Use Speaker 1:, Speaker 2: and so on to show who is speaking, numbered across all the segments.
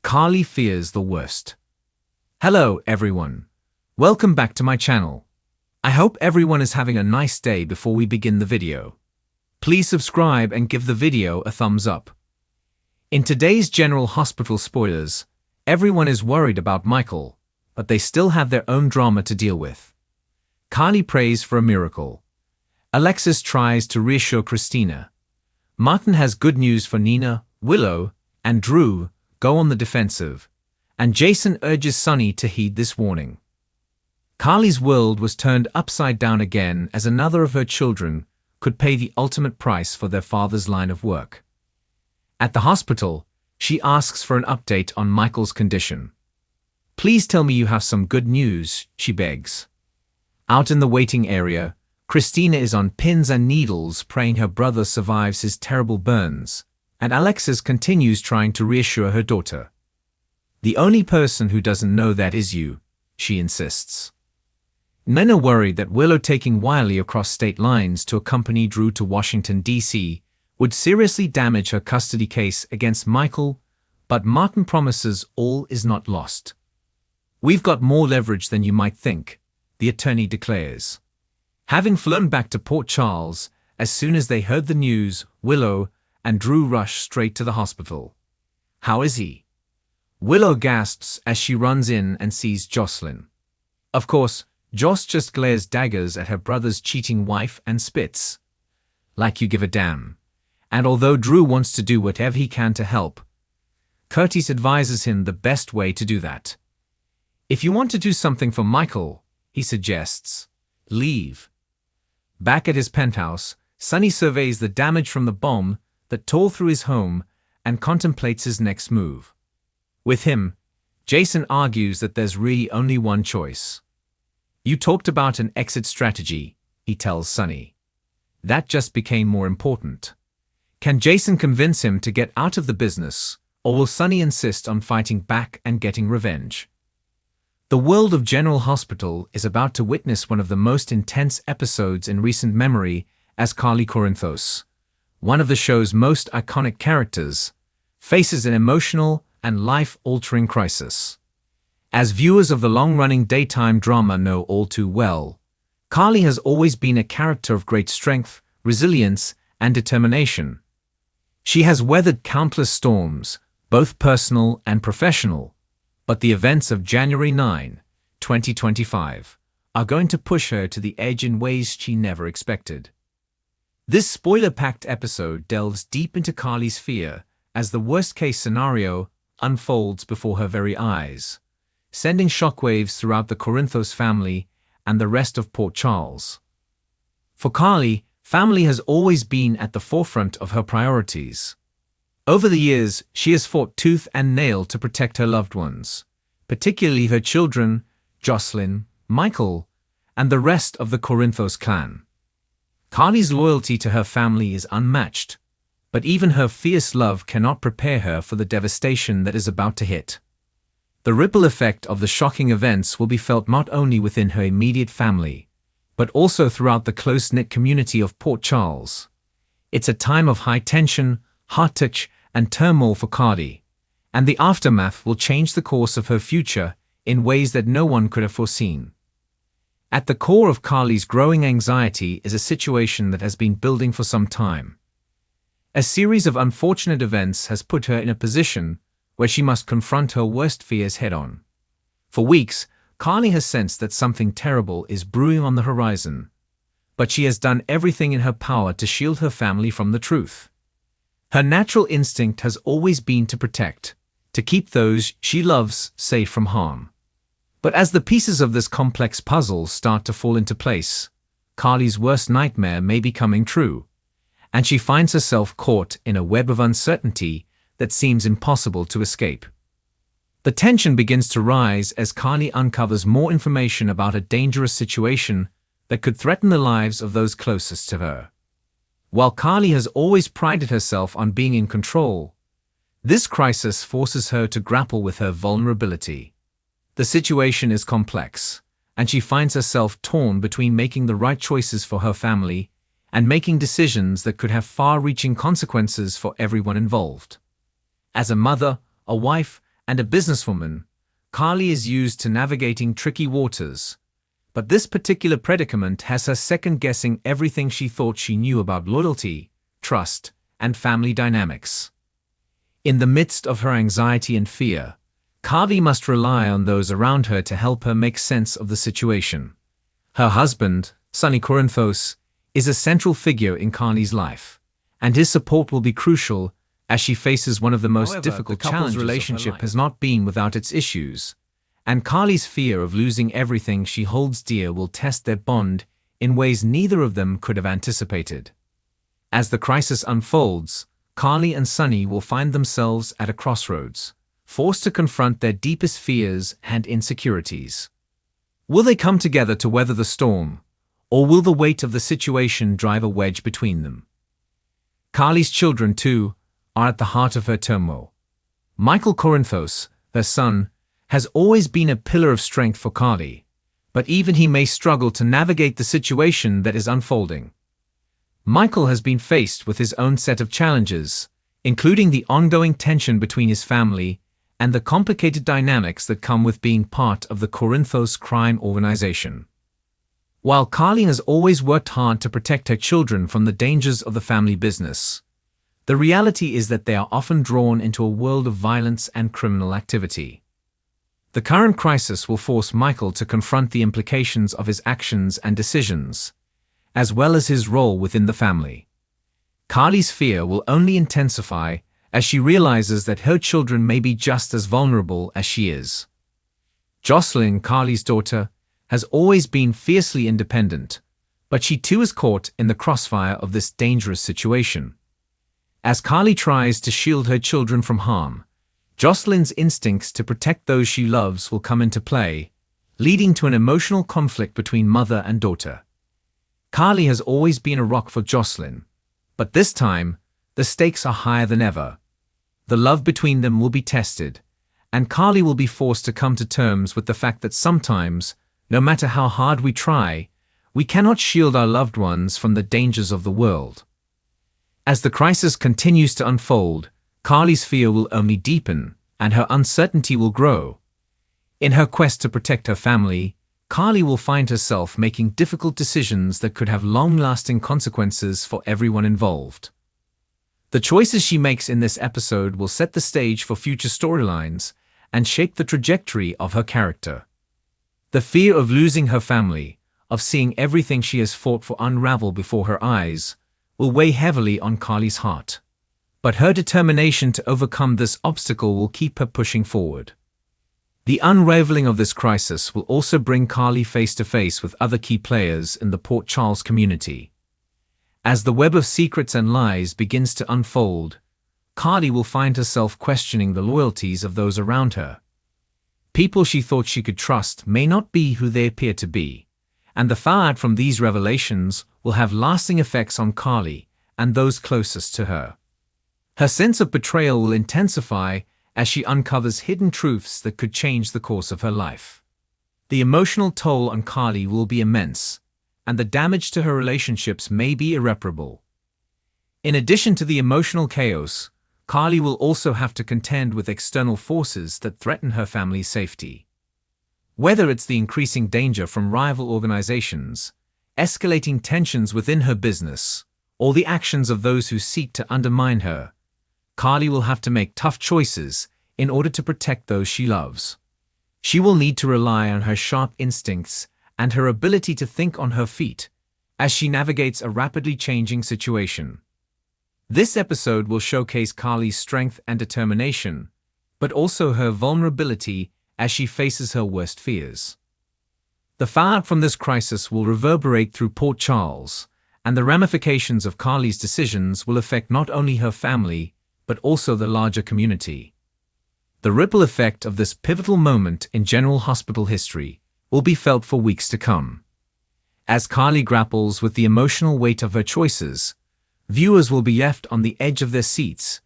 Speaker 1: Carly fears the worst. Hello everyone. Welcome back to my channel. I hope everyone is having a nice day before we begin the video. Please subscribe and give the video a thumbs up. In today's General Hospital spoilers, everyone is worried about Michael, but they still have their own drama to deal with. Carly prays for a miracle. Alexis tries to reassure Christina. Martin has good news for Nina, Willow, and Drew go on the defensive, and Jason urges Sunny to heed this warning. Carly's world was turned upside down again as another of her children could pay the ultimate price for their father's line of work. At the hospital, she asks for an update on Michael's condition. Please tell me you have some good news, she begs. Out in the waiting area, Christina is on pins and needles praying her brother survives his terrible burns, and Alexis continues trying to reassure her daughter. The only person who doesn't know that is you, she insists. Men are worried that Willow taking Wiley across state lines to accompany Drew to Washington, D.C. would seriously damage her custody case against Michael, but Martin promises all is not lost. We've got more leverage than you might think, the attorney declares. Having flown back to Port Charles, as soon as they heard the news, Willow and Drew rush straight to the hospital. How is he? Willow gasps as she runs in and sees Jocelyn. Of course, Joss just glares daggers at her brother's cheating wife and spits. Like you give a damn. And although Drew wants to do whatever he can to help, Curtis advises him the best way to do that. If you want to do something for Michael, he suggests, leave. Back at his penthouse, Sunny surveys the damage from the bomb that tore through his home and contemplates his next move. With him, Jason argues that there's really only one choice. You talked about an exit strategy, he tells Sunny. That just became more important. Can Jason convince him to get out of the business, or will Sunny insist on fighting back and getting revenge? The world of General Hospital is about to witness one of the most intense episodes in recent memory as Carly Corinthos, one of the show's most iconic characters, faces an emotional and life-altering crisis. As viewers of the long-running daytime drama know all too well, Carly has always been a character of great strength, resilience, and determination. She has weathered countless storms, both personal and professional, but the events of January 9, 2025, are going to push her to the edge in ways she never expected. This spoiler-packed episode delves deep into Carly's fear as the worst-case scenario unfolds before her very eyes, sending shockwaves throughout the Corinthos family and the rest of Port Charles. For Carly, family has always been at the forefront of her priorities. Over the years, she has fought tooth and nail to protect her loved ones, particularly her children, Jocelyn, Michael, and the rest of the Corinthos clan. Carly's loyalty to her family is unmatched, but even her fierce love cannot prepare her for the devastation that is about to hit. The ripple effect of the shocking events will be felt not only within her immediate family, but also throughout the close-knit community of Port Charles. It's a time of high tension, heart-touch, and turmoil for Carly, and the aftermath will change the course of her future in ways that no one could have foreseen. At the core of Carly's growing anxiety is a situation that has been building for some time. A series of unfortunate events has put her in a position where she must confront her worst fears head-on. For weeks, Carly has sensed that something terrible is brewing on the horizon, but she has done everything in her power to shield her family from the truth. Her natural instinct has always been to protect, to keep those she loves safe from harm. But as the pieces of this complex puzzle start to fall into place, Carly's worst nightmare may be coming true, and she finds herself caught in a web of uncertainty that seems impossible to escape. The tension begins to rise as Carly uncovers more information about a dangerous situation that could threaten the lives of those closest to her. While Carly has always prided herself on being in control, this crisis forces her to grapple with her vulnerability. The situation is complex, and she finds herself torn between making the right choices for her family and making decisions that could have far-reaching consequences for everyone involved. As a mother, a wife, and a businesswoman, Carly is used to navigating tricky waters. But this particular predicament has her second-guessing everything she thought she knew about loyalty, trust, and family dynamics. In the midst of her anxiety and fear, Carly must rely on those around her to help her make sense of the situation. Her husband, Sonny Corinthos, is a central figure in Carly's life, and his support will be crucial as she faces one of the most difficult challenges. The relationship has not been without its issues, and Carly's fear of losing everything she holds dear will test their bond in ways neither of them could have anticipated. As the crisis unfolds, Carly and Sonny will find themselves at a crossroads, forced to confront their deepest fears and insecurities. Will they come together to weather the storm, or will the weight of the situation drive a wedge between them? Carly's children, too, are at the heart of her turmoil. Michael Corinthos, her son, has always been a pillar of strength for Carly, but even he may struggle to navigate the situation that is unfolding. Michael has been faced with his own set of challenges, including the ongoing tension between his family and the complicated dynamics that come with being part of the Corinthos crime organization. While Carly has always worked hard to protect her children from the dangers of the family business, the reality is that they are often drawn into a world of violence and criminal activity. The current crisis will force Michael to confront the implications of his actions and decisions, as well as his role within the family. Carly's fear will only intensify as she realizes that her children may be just as vulnerable as she is. Jocelyn, Carly's daughter, has always been fiercely independent, but she too is caught in the crossfire of this dangerous situation. As Carly tries to shield her children from harm, Jocelyn's instincts to protect those she loves will come into play, leading to an emotional conflict between mother and daughter. Carly has always been a rock for Jocelyn, but this time, the stakes are higher than ever. The love between them will be tested, and Carly will be forced to come to terms with the fact that sometimes, no matter how hard we try, we cannot shield our loved ones from the dangers of the world. As the crisis continues to unfold, Carly's fear will only deepen, and her uncertainty will grow. In her quest to protect her family, Carly will find herself making difficult decisions that could have long-lasting consequences for everyone involved. The choices she makes in this episode will set the stage for future storylines and shape the trajectory of her character. The fear of losing her family, of seeing everything she has fought for unravel before her eyes, will weigh heavily on Carly's heart. But her determination to overcome this obstacle will keep her pushing forward. The unraveling of this crisis will also bring Carly face to face with other key players in the Port Charles community. As the web of secrets and lies begins to unfold, Carly will find herself questioning the loyalties of those around her. People she thought she could trust may not be who they appear to be, and the fallout from these revelations will have lasting effects on Carly and those closest to her. Her sense of betrayal will intensify as she uncovers hidden truths that could change the course of her life. The emotional toll on Carly will be immense, and the damage to her relationships may be irreparable. In addition to the emotional chaos, Carly will also have to contend with external forces that threaten her family's safety. Whether it's the increasing danger from rival organizations, escalating tensions within her business, or the actions of those who seek to undermine her, Carly will have to make tough choices in order to protect those she loves. She will need to rely on her sharp instincts and her ability to think on her feet as she navigates a rapidly changing situation. This episode will showcase Carly's strength and determination, but also her vulnerability as she faces her worst fears. The fallout from this crisis will reverberate through Port Charles, and the ramifications of Carly's decisions will affect not only her family, but also the larger community. The ripple effect of this pivotal moment in General Hospital history will be felt for weeks to come. As Carly grapples with the emotional weight of her choices, viewers will be left on the edge of their seats,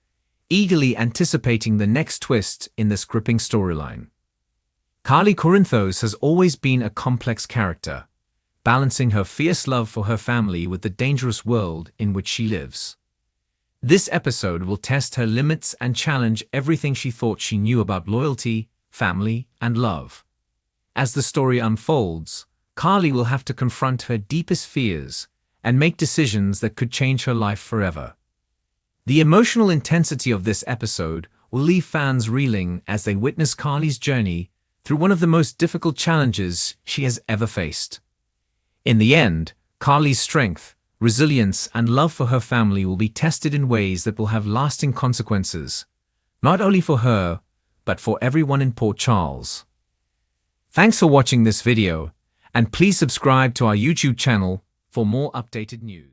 Speaker 1: eagerly anticipating the next twist in this gripping storyline. Carly Corinthos has always been a complex character, balancing her fierce love for her family with the dangerous world in which she lives. This episode will test her limits and challenge everything she thought she knew about loyalty, family, and love. As the story unfolds, Carly will have to confront her deepest fears and make decisions that could change her life forever. The emotional intensity of this episode will leave fans reeling as they witness Carly's journey through one of the most difficult challenges she has ever faced. In the end, Carly's strength, resilience, and love for her family will be tested in ways that will have lasting consequences, not only for her, but for everyone in Port Charles. Thanks for watching this video, and please subscribe to our YouTube channel for more updated news.